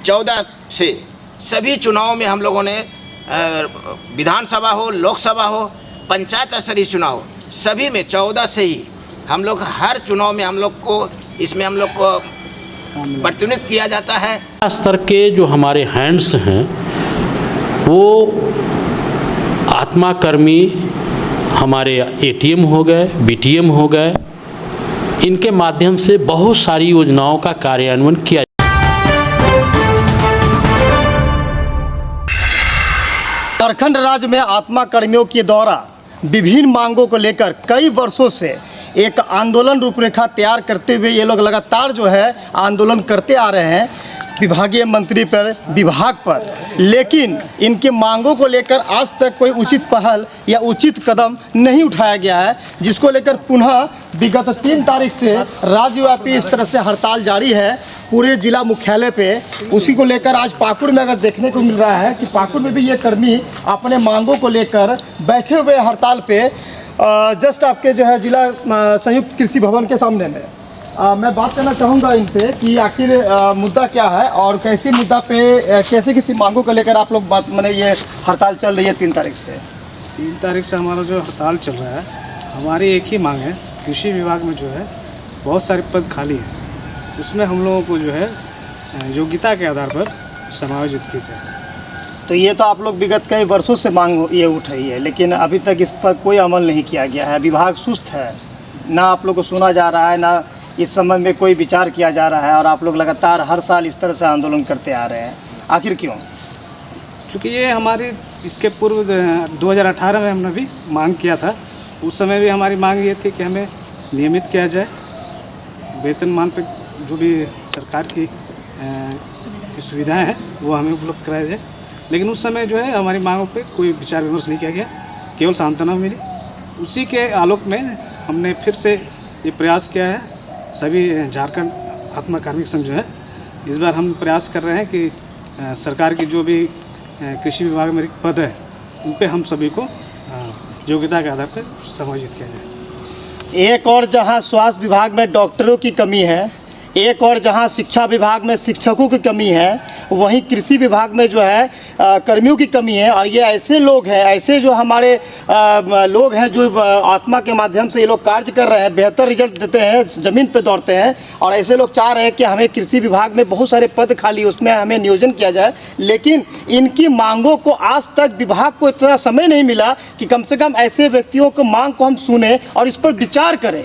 14 से सभी चुनाव में हम लोगों ने विधानसभा हो, लोकसभा हो, पंचायत स्तरीय चुनाव हो, सभी में 14 से ही हम लोग हर चुनाव में हम लोग को प्रतिनिधित्व किया जाता है। स्तर के जो हमारे हैंड्स हैं वो आत्मा कर्मी हमारे एटीएम हो गए, बीटीएम हो गए, इनके माध्यम से बहुत सारी योजनाओं का कार्यान्वयन किया। झारखंड राज्य में आत्मा कर्मियों के द्वारा विभिन्न मांगों को लेकर कई वर्षों से एक आंदोलन रूपरेखा तैयार करते हुए ये लोग लगातार जो है आंदोलन करते आ रहे हैं विभागीय मंत्री पर, विभाग पर, लेकिन इनके मांगों को लेकर आज तक कोई उचित पहल या उचित कदम नहीं उठाया गया है, जिसको लेकर पुनः विगत 3 तारीख से राज्यव्यापी इस तरह से हड़ताल जारी है पूरे जिला मुख्यालय पे। उसी को लेकर आज पाकुड़ में अगर देखने को मिल रहा है कि पाकुड़ में भी ये कर्मी अपने मांगों को लेकर बैठे हुए हड़ताल पे जस्ट आपके जो है जिला संयुक्त कृषि भवन के सामने में। मैं बात करना चाहूँगा इनसे कि आखिर मुद्दा क्या है और कैसी मुद्दा पे कैसे किसी मांगों को लेकर आप लोग बात मैंने ये हड़ताल चल रही है 3 तारीख से। 3 तारीख से हमारा जो हड़ताल चल रहा है, हमारी एक ही मांग है, कृषि विभाग में जो है बहुत सारे पद खाली हैं, उसमें हम लोगों को जो है योग्यता के आधार पर समायोजित किया जाए। तो ये तो आप लोग विगत कई वर्षों से मांग ये उठाई है, लेकिन अभी तक इस पर कोई अमल नहीं किया गया है। विभाग सुस्त है, ना आप लोग को सुना जा रहा है, ना इस संबंध में कोई विचार किया जा रहा है, और आप लोग लगातार हर साल इस तरह से आंदोलन करते आ रहे हैं। आखिर क्यों? चूँकि ये हमारी इसके पूर्व 2018 में हमने भी मांग किया था। उस समय भी हमारी मांग ये थी कि हमें नियमित किया जाए, वेतनमान पर जो भी सरकार की सुविधाएं हैं वो हमें उपलब्ध कराया जाए। लेकिन उस समय जो है हमारी मांगों पे कोई विचार विमर्श नहीं किया गया, केवल सांत्वना मिली। उसी के आलोक में हमने फिर से ये प्रयास किया है, सभी झारखंड आत्मा कार्मिक संघ जो है इस बार हम प्रयास कर रहे हैं कि सरकार की जो भी कृषि विभाग में रिक्त पद है उन पे हम सभी को योग्यता के आधार पर समायोजित किया जाए। एक और जहां स्वास्थ्य विभाग में डॉक्टरों की कमी है, एक और जहां शिक्षा विभाग में शिक्षकों की कमी है, वहीं कृषि विभाग में जो है कर्मियों की कमी है। और ये ऐसे लोग हैं, ऐसे जो हमारे लोग हैं जो आत्मा के माध्यम से ये लोग कार्य कर रहे हैं, बेहतर रिजल्ट देते हैं, ज़मीन पे दौड़ते हैं, और ऐसे लोग चाह रहे हैं कि हमें कृषि विभाग में बहुत सारे पद खाली, उसमें हमें नियोजन किया जाए। लेकिन इनकी मांगों को आज तक विभाग को इतना समय नहीं मिला कि कम से कम ऐसे व्यक्तियों को मांग को हम सुने और इस पर विचार करें।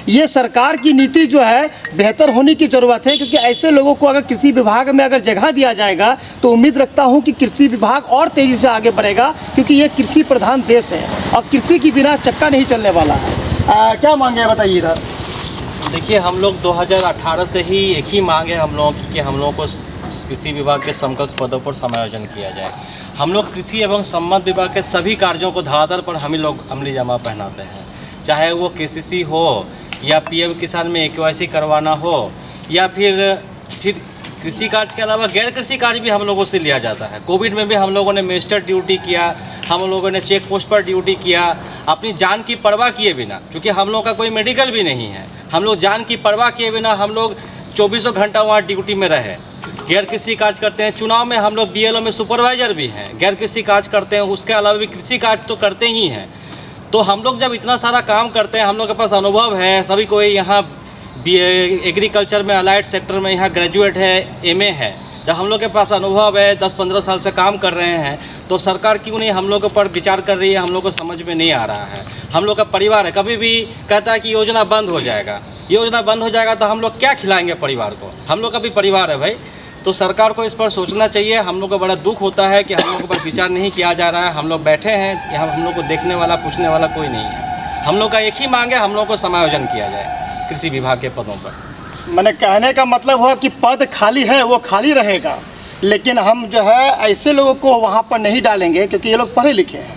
ये सरकार की नीति जो है बेहतर होने की ज़रूरत है, क्योंकि ऐसे लोगों को अगर कृषि विभाग में अगर जगह दिया जाएगा तो उम्मीद रखता हूं कि कृषि विभाग और तेज़ी से आगे बढ़ेगा, क्योंकि ये कृषि प्रधान देश है और कृषि के बिना चक्का नहीं चलने वाला है। क्या मांगे है बताइए इधर। देखिए, हम लोग 2018 से ही एक ही मांग है हम लोगों की कि हम लोगों को कृषि विभाग के समकक्ष पदों पर समायोजन किया जाए। हम लोग कृषि एवं संबद्ध विभाग के सभी कार्यों को धरातल पर हम ही लोग अमली जामा पहनाते हैं, चाहे वो KCC हो या PM किसान में KYC करवाना हो, या फिर कृषि कार्य के अलावा गैर कृषि कार्य भी हम लोगों से लिया जाता है। कोविड में भी हम लोगों ने मेस्टर ड्यूटी किया, हम लोगों ने चेक पोस्ट पर ड्यूटी किया, अपनी जान की परवाह किए बिना, क्योंकि हम लोग का कोई मेडिकल भी नहीं है, हम लोग जान की परवाह किए बिना हम लोग 24 घंटा वहाँ ड्यूटी में रहे। गैर कृषि कार्य करते हैं, चुनाव में हम लोग BLO में सुपरवाइज़र भी हैं, गैर कृषि कार्य करते हैं, उसके अलावा भी कृषि कार्य तो करते ही हैं। तो हम लोग जब इतना सारा काम करते हैं, हम लोग के पास अनुभव है, सभी कोई यहाँ एग्रीकल्चर में अलाइड सेक्टर में यहाँ ग्रेजुएट है, MA है, जब हम लोग के पास अनुभव है, 10-15 साल से काम कर रहे हैं, तो सरकार क्यों नहीं हम लोग के ऊपर विचार कर रही है? हम लोग को समझ में नहीं आ रहा है। हम लोग का परिवार है, कभी भी कहता है कि योजना बंद हो जाएगा, योजना बंद हो जाएगा तो हम लोग क्या खिलाएंगे परिवार को? हम लोग का भी परिवार है भाई। तो सरकार को इस पर सोचना चाहिए। हम लोग को बड़ा दुख होता है कि हम लोग पर विचार नहीं किया जा रहा है। हम लोग बैठे हैं यहाँ, हम लोग को देखने वाला पूछने वाला कोई नहीं है। हम लोग का एक ही मांग है, हम लोग को समायोजन किया जाए कृषि विभाग के पदों पर। मैंने कहने का मतलब हुआ कि पद खाली है वो खाली रहेगा, लेकिन हम जो है ऐसे लोगों को वहाँ पर नहीं डालेंगे, क्योंकि ये लोग पढ़े लिखे हैं,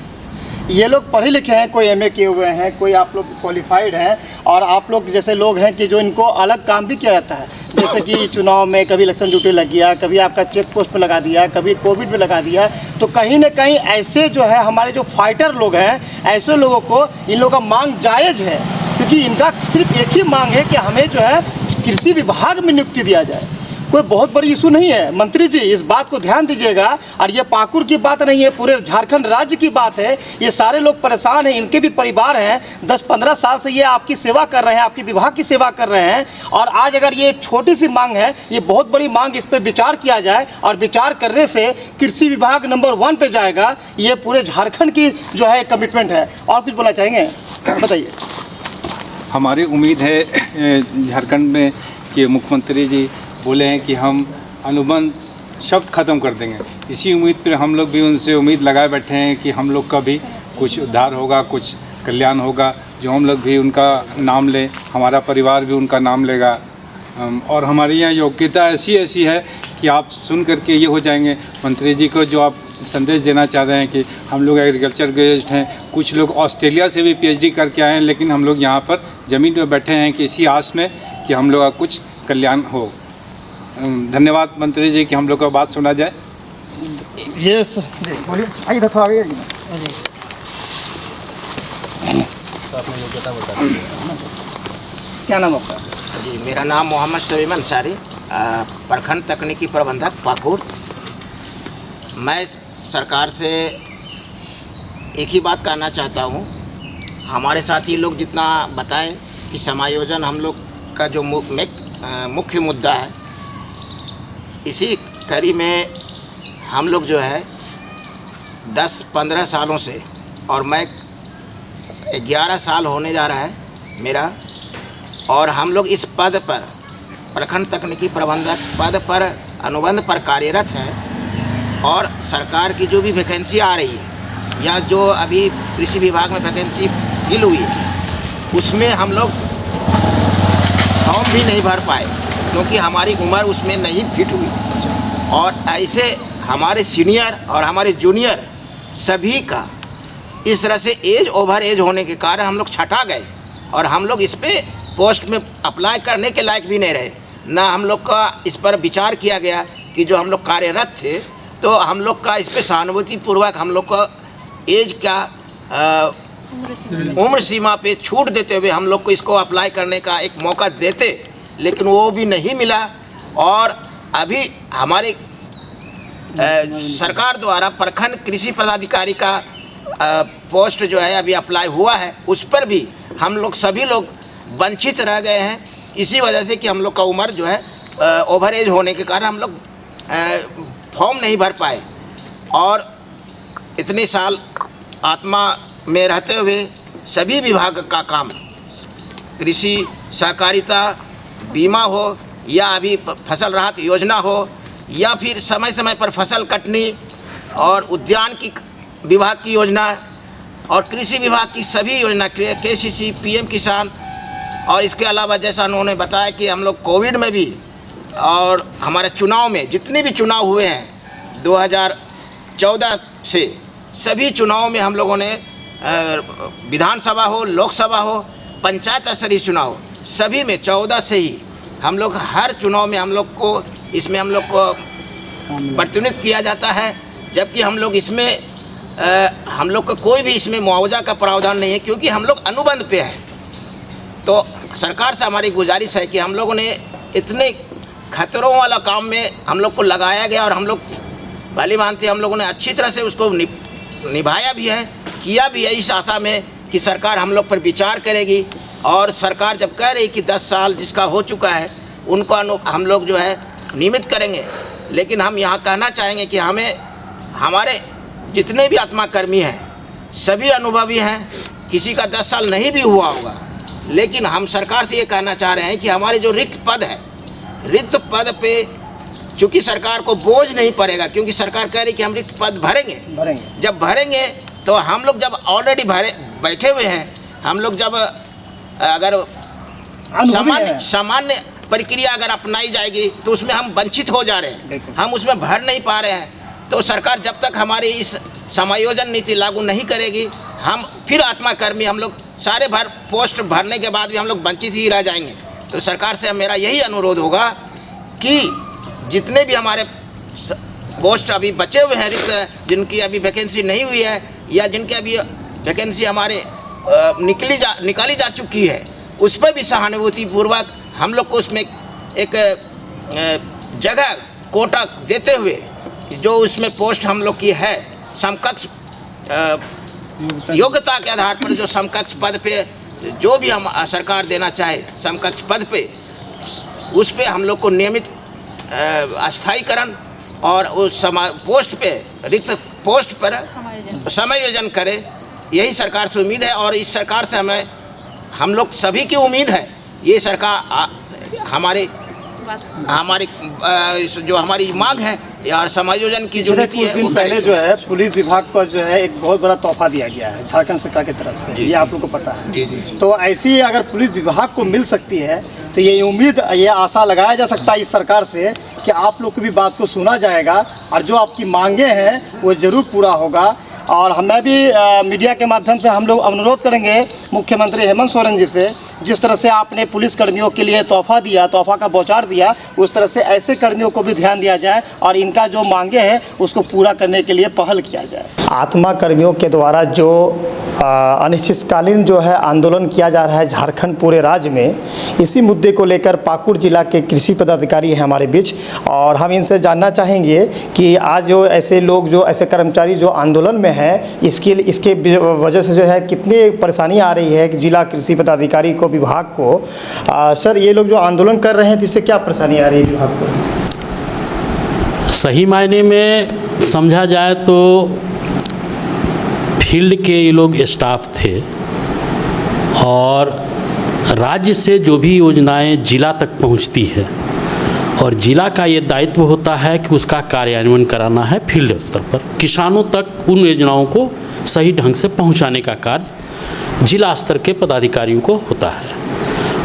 ये लोग पढ़े लिखे हैं, कोई MA किए हुए हैं, कोई आप लोग क्वालिफाइड हैं, और आप लोग जैसे लोग हैं कि जो इनको अलग काम भी किया जाता है, जैसे कि चुनाव में कभी इलेक्शन ड्यूटी लग गया, कभी आपका चेक पोस्ट पर लगा दिया, कभी कोविड में लगा दिया। तो कहीं ना कहीं ऐसे जो है हमारे जो फाइटर लोग हैं, ऐसे लोगों को इन लोगों का मांग जायज़ है, क्योंकि इनका सिर्फ एक ही मांग है कि हमें जो है कृषि विभाग में नियुक्ति दिया जाए। कोई बहुत बड़ी इशू नहीं है। मंत्री जी इस बात को ध्यान दीजिएगा, और ये पाकुड़ की बात नहीं है, पूरे झारखंड राज्य की बात है। ये सारे लोग परेशान हैं, इनके भी परिवार हैं, 10-15 साल से ये आपकी सेवा कर रहे हैं, आपकी विभाग की सेवा कर रहे हैं, और आज अगर ये छोटी सी मांग है, ये बहुत बड़ी मांग, इस पर विचार किया जाए, और विचार करने से कृषि विभाग नंबर 1 पे जाएगा। ये पूरे झारखंड की जो है कमिटमेंट है। और कुछ बोलना चाहेंगे, बताइए। हमारी उम्मीद है झारखंड में कि मुख्यमंत्री जी बोले हैं कि हम अनुबंध शब्द ख़त्म कर देंगे। इसी उम्मीद पर हम लोग भी उनसे उम्मीद लगाए बैठे हैं कि हम लोग का भी कुछ उद्धार होगा, कुछ कल्याण होगा, जो हम लोग भी उनका नाम लें, हमारा परिवार भी उनका नाम लेगा। और हमारी यहाँ योग्यता ऐसी है कि आप सुन करके ये हो जाएंगे। मंत्री जी को जो आप संदेश देना चाह रहे हैं कि हम लोग एग्रीकल्चर ग्रेजुएट हैं, कुछ लोग ऑस्ट्रेलिया से भी PhD करके आए हैं, लेकिन हम लोग यहाँ पर ज़मीन पर बैठे हैं कि इसी आस में कि हम लोग का कुछ कल्याण हो। धन्यवाद मंत्री जी कि हम लोग का बात सुना जाए। ये आइए रखो आगे। क्या नाम आपका? जी, मेरा नाम मोहम्मद शमीम अंसारी, प्रखंड तकनीकी प्रबंधक पाकुड़। मैं सरकार से एक ही बात कहना चाहता हूँ, हमारे साथी लोग जितना बताएं कि समायोजन हम लोग का जो मुख्य मुद्दा है, इसी कड़ी में हम लोग जो है 10-15 सालों से, और मैं 11 साल होने जा रहा है मेरा, और हम लोग इस पद पर, प्रखंड तकनीकी प्रबंधक पद पर, अनुबंध पर कार्यरत हैं। और सरकार की जो भी वैकेंसी आ रही है, या जो अभी कृषि विभाग में वैकेंसी फिल हुई है, उसमें हम लोग फॉर्म भी नहीं भर पाए, क्योंकि हमारी उम्र उसमें नहीं फिट हुई। और ऐसे हमारे सीनियर और हमारे जूनियर सभी का इस तरह से ओवर एज होने के कारण हम लोग छटा गए, और हम लोग इस पे पोस्ट में अप्लाई करने के लायक भी नहीं रहे। ना हम लोग का इस पर विचार किया गया कि जो हम लोग कार्यरत थे, तो हम लोग का इस पर सहानुभूतिपूर्वक हम लोग का एज का उम्र सीमा पे छूट देते हुए हम लोग को इसको अप्लाई करने का एक मौका देते, लेकिन वो भी नहीं मिला। और अभी हमारे सरकार द्वारा प्रखंड कृषि पदाधिकारी का पोस्ट जो है अभी अप्लाई हुआ है, उस पर भी हम लोग सभी लोग वंचित रह गए हैं, इसी वजह से कि हम लोग का उम्र जो है ओवर एज होने के कारण हम लोग फॉर्म नहीं भर पाए। और इतने साल आत्मा में रहते हुए सभी विभाग का काम, कृषि सहकारिता, बीमा हो, या अभी फसल राहत योजना हो, या फिर समय समय पर फसल कटनी, और उद्यान की विभाग की योजना, और कृषि विभाग की सभी योजना, KCC, PM किसान, और इसके अलावा जैसा उन्होंने बताया कि हम लोग कोविड में भी, और हमारे चुनाव में जितने भी चुनाव हुए हैं 2014 से, सभी चुनाव में हम लोगों ने विधानसभा हो, लोकसभा हो, पंचायत स्तरीय चुनाव, सभी में 14 से ही हम लोग हर चुनाव में हम लोग को इसमें हम लोग को प्रतिनिधित्व किया जाता है। जबकि हम लोग इसमें हम लोग को कोई भी इसमें मुआवजा का प्रावधान नहीं है, क्योंकि हम लोग अनुबंध पे हैं। तो सरकार से हमारी गुजारिश है कि हम लोगों ने इतने खतरों वाला काम में हम लोग को लगाया गया, और हम लोग भली भांति हम लोगों ने अच्छी तरह से उसको निभाया भी है, किया भी है, इस आशा में कि सरकार हम लोग पर विचार करेगी। और सरकार जब कह रही कि 10 साल जिसका हो चुका है उनको हम लोग जो है नियमित करेंगे, लेकिन हम यहाँ कहना चाहेंगे कि हमारे जितने भी आत्मा कर्मी हैं सभी अनुभवी हैं, किसी का 10 साल नहीं भी हुआ होगा, लेकिन हम सरकार से ये कहना चाह रहे हैं कि हमारे जो रिक्त पद है, रिक्त पद पे चूँकि सरकार को बोझ नहीं पड़ेगा, क्योंकि सरकार कह रही कि हम रिक्त पद भरेंगे। जब भरेंगे तो हम लोग जब ऑलरेडी बैठे हुए हैं, हम लोग जब अगर सामान्य प्रक्रिया अगर अपनाई जाएगी तो उसमें हम वंचित हो जा रहे हैं, हम उसमें भर नहीं पा रहे हैं। तो सरकार जब तक हमारी इस समायोजन नीति लागू नहीं करेगी, हम फिर आत्मा कर्मी हम लोग सारे पोस्ट भरने के बाद भी हम लोग वंचित ही रह जाएंगे। तो सरकार से मेरा यही अनुरोध होगा कि जितने भी हमारे पोस्ट अभी बचे हुए हैं रिक्त, जिनकी अभी वैकेंसी नहीं हुई है, या जिनकी अभी वैकेंसी हमारे निकाली जा चुकी है, उस पर भी सहानुभूतिपूर्वक हम लोग को उसमें एक जगह कोटा देते हुए जो उसमें पोस्ट हम लोग की है समकक्ष योग्यता के आधार पर जो समकक्ष पद पे जो भी हम सरकार देना चाहे समकक्ष पद पे उस पे हम लोग को नियमित अस्थायीकरण और उस पोस्ट पे रिक्त पोस्ट पर समायोजन करे, यही सरकार से उम्मीद है। और इस सरकार से हम लोग सभी की उम्मीद है, ये सरकार हमारी जो हमारी मांग है और समायोजन की जो नीति है दिन पहले जो है पुलिस विभाग पर जो है एक बहुत बड़ा तोहफा दिया गया है झारखंड सरकार की तरफ से, ये आप लोग को पता है। जी। तो ऐसी अगर पुलिस विभाग को मिल सकती है तो ये उम्मीद, ये आशा लगाया जा सकता है इस सरकार से कि आप लोग की भी बात को सुना जाएगा और जो आपकी मांगे हैं वो ज़रूर पूरा होगा। और हमें भी मीडिया के माध्यम से हम लोग अनुरोध करेंगे मुख्यमंत्री हेमंत सोरेन जी से, जिस तरह से आपने पुलिस कर्मियों के लिए तोहफा दिया, तोहफा का बौछार दिया, उस तरह से ऐसे कर्मियों को भी ध्यान दिया जाए और इनका जो मांगे हैं उसको पूरा करने के लिए पहल किया जाए। आत्मा कर्मियों के द्वारा जो अनिश्चितकालीन जो है आंदोलन किया जा रहा है झारखंड पूरे राज्य में, इसी मुद्दे को लेकर पाकुड़ जिला के कृषि पदाधिकारी हैं हमारे बीच और हम इनसे जानना चाहेंगे कि आज जो ऐसे लोग, जो ऐसे कर्मचारी जो आंदोलन में हैं, इसके वजह से जो है कितनी परेशानी आ रही है कि जिला कृषि पदाधिकारी को, विभाग को। सर, ये लोग जो आंदोलन कर रहे हैं इससे क्या परेशानी आ रही है विभाग को? सही मायने में समझा जाए तो फील्ड के ये लोग स्टाफ थे और राज्य से जो भी योजनाएं जिला तक पहुंचती है और जिला का ये दायित्व होता है कि उसका कार्यान्वयन कराना है फील्ड स्तर पर, किसानों तक उन योजनाओं को सही ढंग से पहुंचाने का कार्य जिला स्तर के पदाधिकारियों को होता है।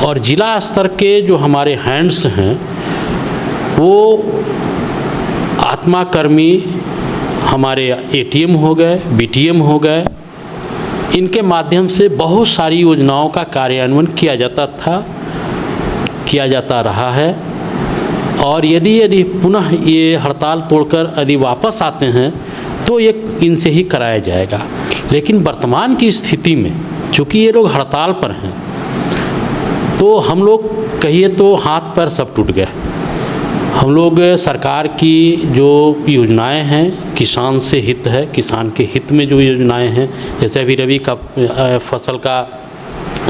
और जिला स्तर के जो हमारे हैंड्स हैं वो आत्मा कर्मी, हमारे एटीएम हो गए, बीटीएम हो गए, इनके माध्यम से बहुत सारी योजनाओं का कार्यान्वयन किया जाता था, किया जाता रहा है। और यदि पुनः ये हड़ताल तोड़कर यदि वापस आते हैं तो ये इनसे ही कराया जाएगा। लेकिन वर्तमान की स्थिति में चूँकि ये लोग हड़ताल पर हैं तो हम लोग कहिए तो हाथ पैर सब टूट गए। हम लोग सरकार की जो योजनाएं हैं, किसान से हित है, किसान के हित में जो योजनाएं हैं, जैसे अभी रबी का फसल का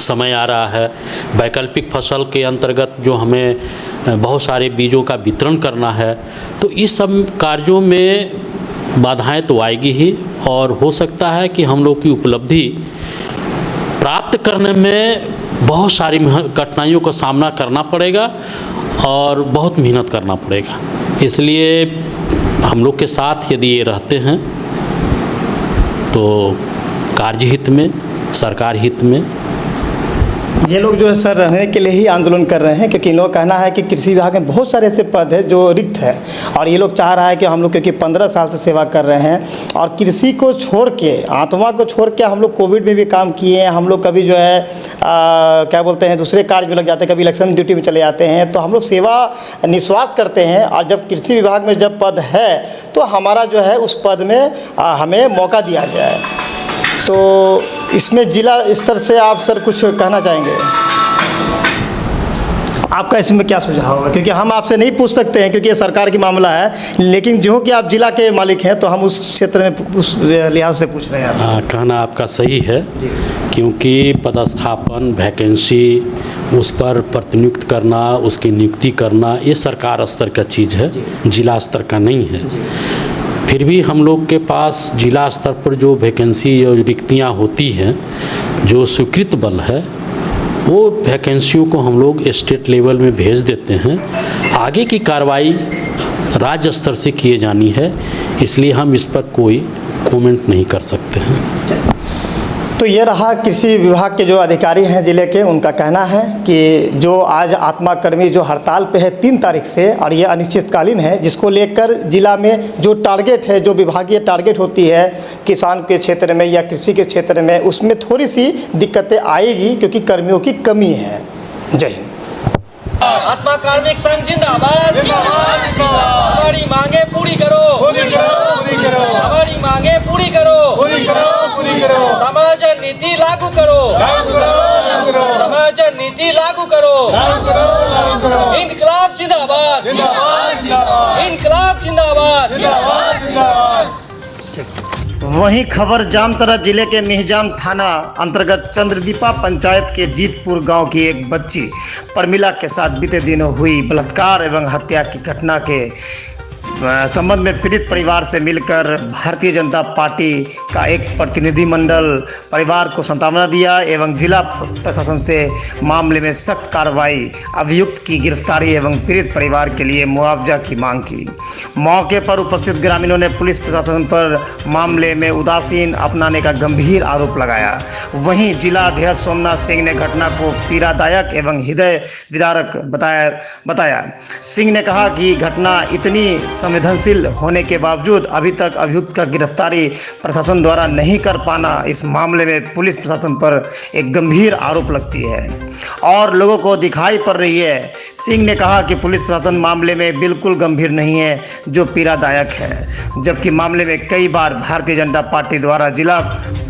समय आ रहा है, वैकल्पिक फसल के अंतर्गत जो हमें बहुत सारे बीजों का वितरण करना है, तो इस सब कार्यों में बाधाएं तो आएगी ही और हो सकता है कि हम लोग की उपलब्धि प्राप्त करने में बहुत सारी कठिनाइयों का सामना करना पड़ेगा और बहुत मेहनत करना पड़ेगा। इसलिए हम लोग के साथ यदि ये रहते हैं तो कार्य हित में, सरकार हित में। ये लोग जो है सर रहने के लिए ही आंदोलन कर रहे हैं, क्योंकि इन लोगों का कहना है कि कृषि विभाग में बहुत सारे ऐसे पद है जो रिक्त है और ये लोग चाह रहा है कि हम लोग, क्योंकि 15 साल से सेवा कर रहे हैं और कृषि को छोड़ के, आत्मा को छोड़ के हम लोग कोविड में भी काम किए हैं, हम लोग कभी जो है क्या बोलते हैं दूसरे कार्य में लग जाते हैं, कभी इलेक्शन ड्यूटी में चले जाते हैं, तो हम लोग सेवा निस्वार्थ करते हैं। और जब कृषि विभाग में जब पद है तो हमारा जो है उस पद में हमें मौका दिया जाए। तो इसमें जिला स्तर से आप सर कुछ कहना चाहेंगे? आपका इसमें क्या सुझाव होगा? क्योंकि हम आपसे नहीं पूछ सकते हैं क्योंकि ये सरकार की मामला है, लेकिन जो कि आप जिला के मालिक हैं तो हम उस क्षेत्र में उस लिहाज से पूछ रहे हैं। हाँ, कहना आपका सही है, क्योंकि पदस्थापन, वैकेंसी, उस पर प्रतिनियुक्त करना, उसकी नियुक्ति करना, ये सरकार स्तर का चीज़ है, जिला स्तर का नहीं है। फिर भी हम लोग के पास जिला स्तर पर जो वैकेंसी और रिक्तियाँ होती हैं, जो स्वीकृत बल है, वो वैकेंसियों को हम लोग स्टेट लेवल में भेज देते हैं। आगे की कार्रवाई राज्य स्तर से किए जानी है, इसलिए हम इस पर कोई कमेंट नहीं कर सकते हैं। तो ये रहा कृषि विभाग के जो अधिकारी हैं जिले के, उनका कहना है कि जो आज आत्मा कर्मी जो हड़ताल पे है 3 तारीख से, और ये अनिश्चितकालीन है, जिसको लेकर जिला में जो टारगेट है, जो विभागीय टारगेट होती है किसान के क्षेत्र में या कृषि के क्षेत्र में, उसमें थोड़ी सी दिक्कतें आएगी क्योंकि कर्मियों की कमी है। जय हिंद। आत्मा कार्मिक संघ जिंदाबाद, हमारी मांगे पूरी करो, हमारी मांगे पूरी करो, समाजन नीति लागू करो, समाजन नीति लागू करो, इनकलाब जिंदाबाद। इंकलाब जिंदाबाद। वहीं खबर जामताड़ा जिले के मिहिजाम थाना अंतर्गत चंद्रदीपा पंचायत के जीतपुर गांव की एक बच्ची परमिला के साथ बीते दिनों हुई बलात्कार एवं हत्या की घटना के संबंध में पीड़ित परिवार से मिलकर भारतीय जनता पार्टी का एक प्रतिनिधिमंडल परिवार को सांत्वना दिया एवं जिला प्रशासन से मामले में सख्त कार्रवाई, अभियुक्त की गिरफ्तारी एवं पीड़ित परिवार के लिए मुआवजा की मांग की। मौके पर उपस्थित ग्रामीणों ने पुलिस प्रशासन पर मामले में उदासीन अपनाने का गंभीर आरोप लगाया। वहीं जिला अध्यक्ष सोमनाथ सिंह ने घटना को पीड़ादायक एवं हृदय विदारक बताया। सिंह ने कहा कि घटना इतनी संवेदनशील होने के बावजूद अभी तक अभियुक्त का गिरफ्तारी प्रशासन द्वारा नहीं कर पाना इस मामले में पुलिस प्रशासन पर एक गंभीर आरोप लगती है और लोगों को दिखाई पड़ रही है। सिंह ने कहा कि पुलिस प्रशासन मामले में बिल्कुल गंभीर नहीं है, जो पीड़ादायक है, जबकि मामले में कई बार भारतीय जनता पार्टी द्वारा जिला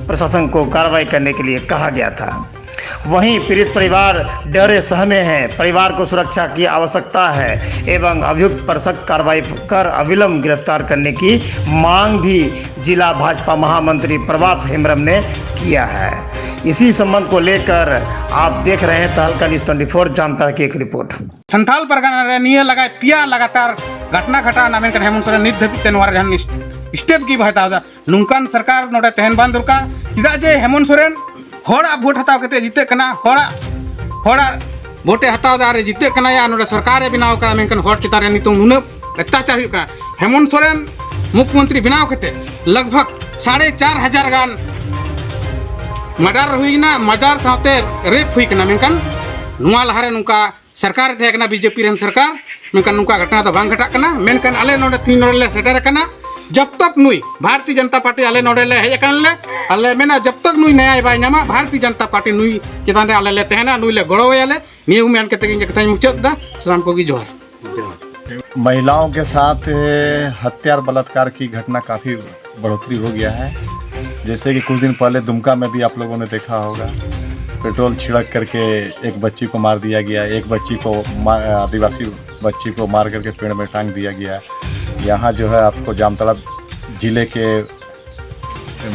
प्रशासन को कार्रवाई करने के लिए कहा गया था। वहीं पीड़ित परिवार डरे सहमे हैं, परिवार को सुरक्षा की आवश्यकता है एवं अभियुक्त पर सख्त कार्रवाई कर अविलंब गिरफ्तार करने की मांग भी जिला भाजपा महामंत्री प्रभात हेम्ब्रम ने किया है। इसी संबंध को लेकर आप देख रहे हैं तहलका न्यूज़ 24 जामताड़ा की एक रिपोर्ट। संथाल परगना रे निये लगा पिया लगातार घटना घटा ना मेनकन हेमंत सोरेन नित धाबिज तेनवार जहां स्टेप की बहता नुकान सरकार नोडे तहन बान दरकार चेदा जे हेमंत सोरेन होड़ा वोट हताव कते जीते कना होड़ा वोटे हताव दारे जीते कना या नोडे सरकार बनाव का मेनकन होड़ चितारे नितों नुने अत्याचार हुई का हेमंत सोरेन मुख्यमंत्री बनाव कते लगभग 4,500 गान मर्डर हुई ना मर्डर साथे रेप हुई कना मेनकन नुआ लहारे नुका सरकार थे कना बीजेपी रेन सरकार मेनकन नुका घटना तो बांग घटा कना मेनकन आले नोडे 3 नोडे सेटर कना जब तक नुई भारतीय जनता पार्टी आले नोडे ले हेज कन ले आले मेना जब तक नुई न्याय बाय नामा भारतीय जनता पार्टी नुई चेतान रे आले ले तहना नुई ले गड़ो आले नियम मेन के तगिन कथा मुचत दा सलाम को की जोहार। महिलाओं के साथ हत्या और बलात्कार की घटना काफ़ी बढ़ोतरी हो गया है। जैसे कि कुछ दिन पहले दुमका में भी आप लोगों ने देखा होगा, पेट्रोल छिड़क करके एक बच्ची को मार दिया गया, एक बच्ची को आदिवासी बच्ची को मार करके पेड़ में टांग दिया गया। यहाँ जो है आपको जामताड़ा जिले के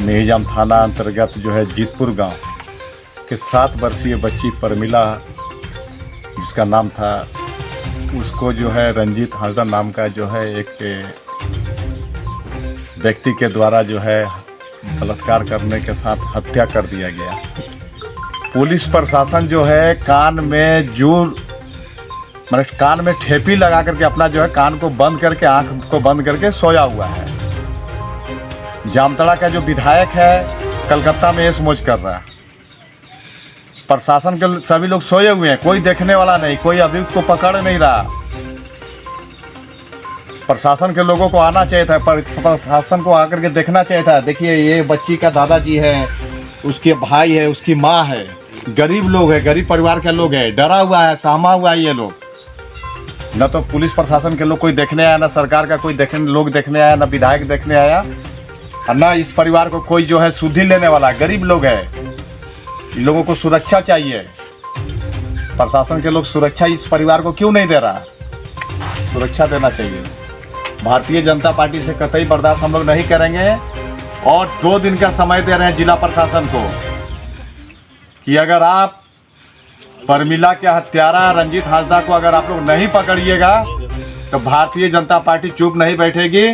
मिहिजाम थाना अंतर्गत जो है जीतपुर गांव के 7 वर्षीय बच्ची परमिला जिसका नाम था, उसको जो है रंजीत हाजरा नाम का जो है एक व्यक्ति के द्वारा जो है बलात्कार करने के साथ हत्या कर दिया गया। पुलिस प्रशासन जो है कान में ठेपी लगा करके अपना जो है कान को बंद करके आंख को बंद करके सोया हुआ है। जामताड़ा का जो विधायक है कलकत्ता में ऐश मौज कर रहा है। प्रशासन के सभी लोग सोए हुए हैं, कोई देखने वाला नहीं, कोई अभियुक्त को पकड़ नहीं रहा। प्रशासन के लोगों को आना चाहिए था, प्रशासन को आकर के देखना चाहिए था। देखिए ये बच्ची का दादाजी है, उसके भाई है, उसकी माँ है, गरीब लोग है, गरीब परिवार के लोग हैं, डरा हुआ है, सहमा हुआ है। ये लोग न तो पुलिस प्रशासन के लोग कोई देखने आया, न सरकार का कोई लोग देखने आया, न विधायक देखने आया, और न इस परिवार को कोई जो है सुधि लेने वाला। गरीब लोग है, इन लोगों को सुरक्षा चाहिए। प्रशासन के लोग सुरक्षा इस परिवार को क्यों नहीं दे रहा? सुरक्षा देना चाहिए। भारतीय जनता पार्टी से कतई बर्दाश्त हम लोग नहीं करेंगे और 2 दिन का समय दे रहे हैं जिला प्रशासन को कि अगर आप परमिला के हत्यारा रंजीत हाजरा को अगर आप लोग नहीं पकड़िएगा तो भारतीय जनता पार्टी चुप नहीं बैठेगी।